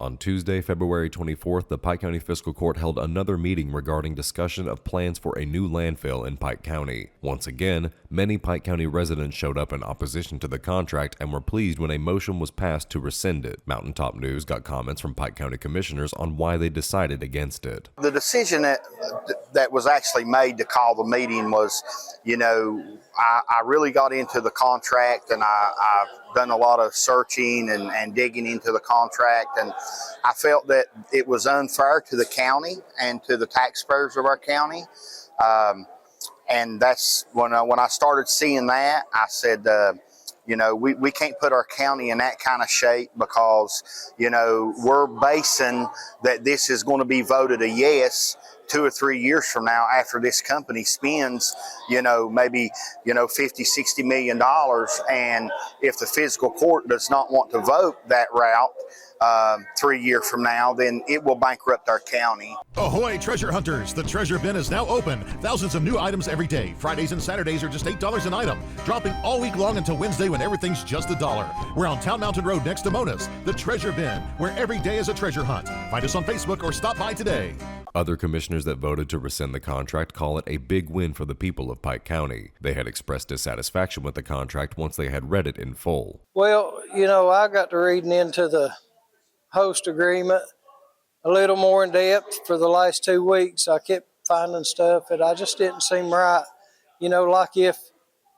On Tuesday, February 24th, the Pike County Fiscal Court held another meeting regarding discussion of plans for a new landfill in Pike County. Once again, many Pike County residents showed up in opposition to the contract and were pleased when a motion was passed to rescind it. Mountaintop News got comments from Pike County commissioners on why they decided against it. The decision that was actually made to call the meeting was, I really got into the contract, and I've done a lot of searching and digging into the contract, and I felt that it was unfair to the county and to the taxpayers of our county. And that's when I started seeing that, I said, we can't put our county in that kind of shape, because, we're basing that this is going to be voted a yes 2 or 3 years from now, after this company spends, maybe, $50–60 million. And if the fiscal court does not want to vote that route 3 years from now, then it will bankrupt our county. Ahoy, treasure hunters! The treasure bin is now open. Thousands of new items every day. Fridays and Saturdays are just $8 an item. Dropping all week long until Wednesday, when everything's just $1. We're on Town Mountain Road next to Mona's. The Treasure Bin, where every day is a treasure hunt. Find us on Facebook or stop by today. Other commissioners that voted to rescind the contract call it a big win for the people of Pike County. They had expressed dissatisfaction with the contract once they had read it in full. Well, I got to reading into the host agreement a little more in depth for the last 2 weeks. I kept finding stuff that I just didn't seem right. Like if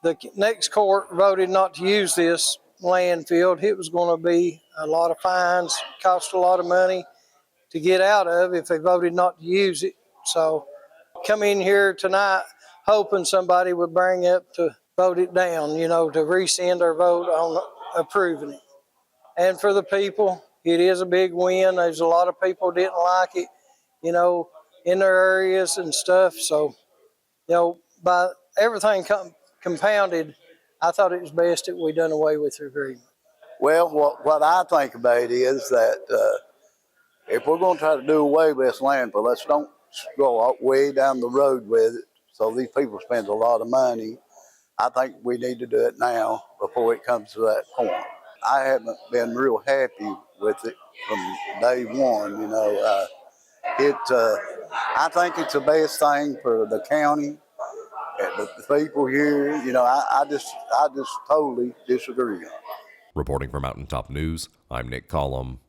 the next court voted not to use this landfill, it was going to be a lot of fines, cost a lot of money to get out of if they voted not to use it. So come in here tonight hoping somebody would bring up to vote it down, to rescind our vote on approving it. And for the people, it is a big win. There's a lot of people didn't like it, in their areas and stuff. So, by everything compounded, I thought it was best that we done away with the agreement. Well, what I think about is that if we're going to try to do away with this landfill, let's don't go way down the road with it. So these people spend a lot of money. I think we need to do it now before it comes to that point. I haven't been real happy with it from day one. I think it's the best thing for the county, the people here. I just totally disagree. Reporting for Mountaintop News, I'm Nick Collum.